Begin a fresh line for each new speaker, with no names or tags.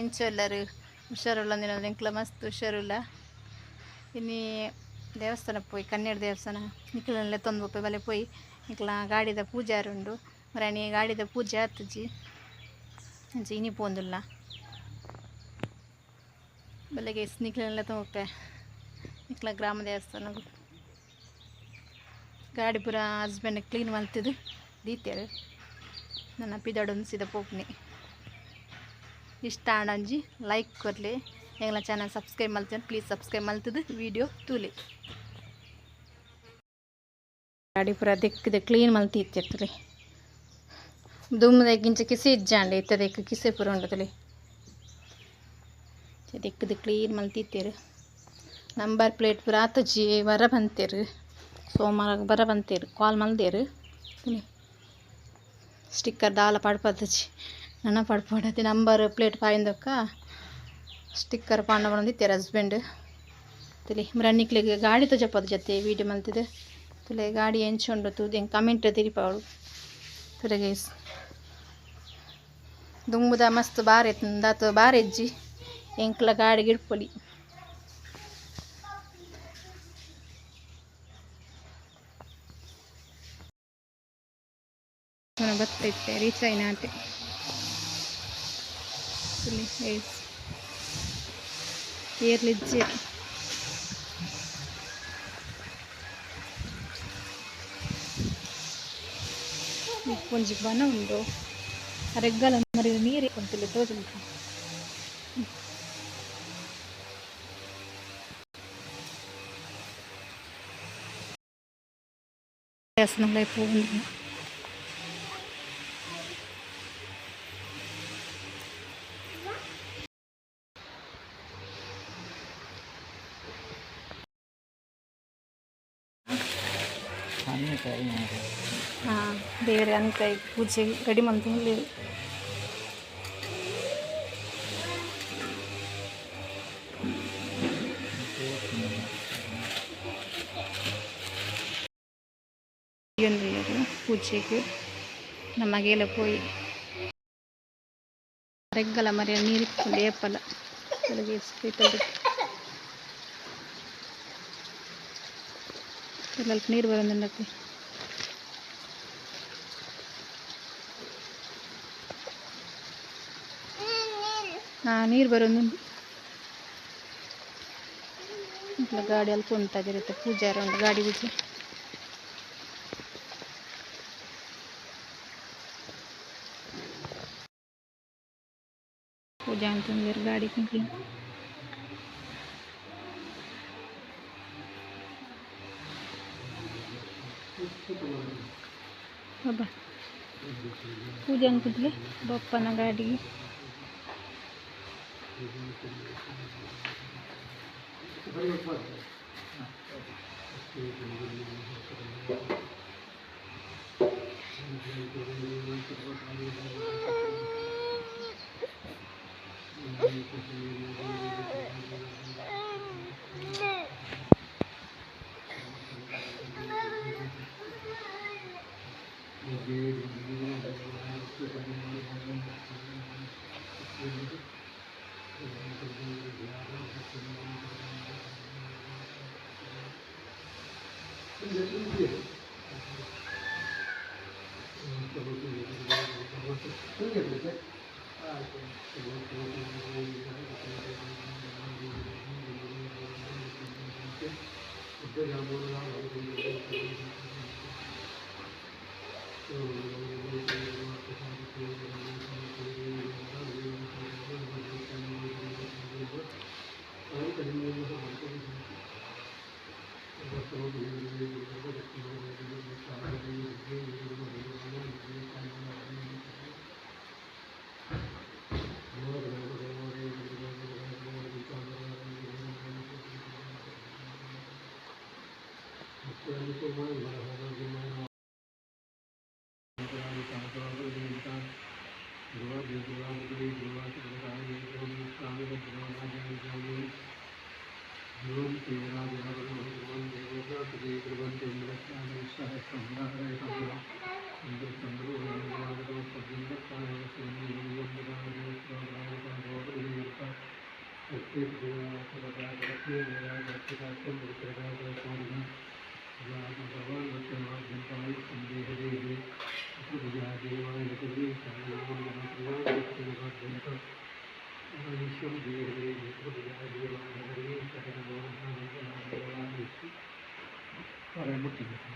ಎಂಚೆಲ್ಲರು ಹುಷಾರುಳ್ಳಂದಿನ ಎಂಕ್ಲ ಮಸ್ತ್ ಹುಷಾರುಲ್ಲ ಇನ್ನಿ ದೇವಸ್ಥಾನ ಪೋಯಿ ಕನ್ಯಡ ದೇವಸ್ಥಾನ ನಿಕ್ಲೆಲ್ಲ ತೊಂದು ಬೊಪ್ಪೆ ಬಲೆ ಪೋಯಿ ನಿಕ್ಲ ಗಾಡಿದ ಪೂಜೆ ಆರುಂಡು ಮರಣಿ ಗಾಡಿದ ಪೂಜೆ ಆತುಜಿ ಅಂಚೆ ಇನಿ ಪೋಂದುಲ್ಲ ಬೆಳಗ್ಗೆ ನಿಕ್ಲೆಲ್ಲ ತೊಂಬೆ ನಿಕ್ಲ ಗ್ರಾಮ ದೇವಸ್ಥಾನ ಗಾಡಿ ಪೂರ ಹಸ್ಬೆಂಡ್ ಕ್ಲೀನ್ ಮಲ್ತಿದ್ದು ದೀತೆರು ನನ್ನ ಪಿದಾಡೊಂದು ಸೀದಾ ಪೋಪ್ನಿ ಇಷ್ಟ ಆಂಡಂಜಿ ಲೈಕ್ ಕೊರ್ಲಿ ಎಂಗ್ಲ ಚಾನಲ್ ಸಬ್ಸ್ಕ್ರೈಬ್ ಮಲ್ತೀನಿ ಪ್ಲೀಸ್ ಸಬ್ಸ್ಕ್ರೈಬ್ ಮಲ್ತದು ವಿಡಿಯೋ ತೂಲಿ ಗಾಡಿ ಪೂರ ದಿಕ್ಕದೆ ಕ್ಲೀನ್ ಮಲ್ತಿ ಇತ್ತಿರ್ತಲಿ ದುಮ್ಮದಕ್ಕಿಂಚ ಕಿಸೆ ಇಜ್ಜಾಂಡೆ ಇತ್ತದಕ್ಕೆ ಕಿಸೆ ಪೂರ ಉಂಡತಲಿ ದಿಕ್ಕದು ಕ್ಲೀನ್ ಮಲ್ತಿತ್ತೇರು ನಂಬರ್ ಪ್ಲೇಟ್ ಪೂರ ಆತಜಿ ಬರ ಬಂತೇರು ಸೋಮವಾರ ಬರ ಬಂತೇರು ಕಾಲ್ ಮಲ್ದೇರು ಸ್ಟಿಕ್ಕರ್ ದಾಲ ಪಡ್ಪತ್ತಜಿ ನನ್ನ ಪಡ್ಪಡತಿ ನಂಬರ್ ಪ್ಲೇಟ್ ಪಾಯಿಂದಕ್ಕ ಸ್ಟಿಕ್ಕರ್ ಪಾಂಡ ಬಂದಿತ್ತೇರು ಹಸ್ಬೆಂಡ್ ತಿಳಿ ರನ್ನಿಕ್ಲಿಗೆ ಗಾಡಿ ತೋಜಪ್ಪದ ಜೊತೆ ವೀಡಿಯೋ ಮಲ್ತಿದೆ ತಿಳಿ ಗಾಡಿ ಎಂಚುಂಡು ತೂದು ಹೆಂಗೆ ಕಮೆಂಟ್ ತಿರಿಪಾವಳು ತಿರುಗಿ ದುಂಬುದ ಮಸ್ತ್ ಬಾರಿ ದಾತು ಬಾರಿ ಇಜ್ಜಿ ಎಂಕ್ಲ ಗಾಡಿ ಗಿಡ್ಪೊಲಿ ಬರ್ತೈತೆ ರೀಚ್ ಆಯ್ನಾಟೆ ಏರ್ಲಿಜ್ಜೆ ಒಂಜಿ ಬನ ಉಂಡು ರೆಗ್ಗಲ ಮರಿ ನೀರು ಕೊಂತಿಲ್ಲ ತೋಜಲು ದೇವಸ್ಥಾನ ಪೋಂಡು ದೇವರ ಅನ್ಕಾಯಿ ಪೂಜೆ ರೆಡಿ ಮಾಡ್ತೀನಿ ಪೂಜೆಗೆ ನಮಗೆಲ್ಲ ಪೋಯಿ ರೆಗ್ಗಲ ಮರಿಯ ನೀರಿಟ್ಕೊಂಡು ಏಪಲ ಬೆಳಗ್ಗೆ ಸ್ವಲ್ಪ ನೀರು ಬರೋದಕ್ಕೆ ನೀರು ಬರೋದು ಗಾಡಿ ಅಲ್ಲಿ ಕುಂತಾಗಿರುತ್ತೆ ಪೂಜಾರ ಒಂದು ಗಾಡಿ ಬಿಟ್ಟು ಪೂಜಾ ಅಂತಂದ್ರೆ ಗಾಡಿ ಕುಂತಿ ಬಾಬಾ ಪೂಜೆ ಅನ್ಕುಂತಲೇ ಬಪ್ಪನ ಗಾಡಿಗೆ
പറയാൻ പറ്റില്ല.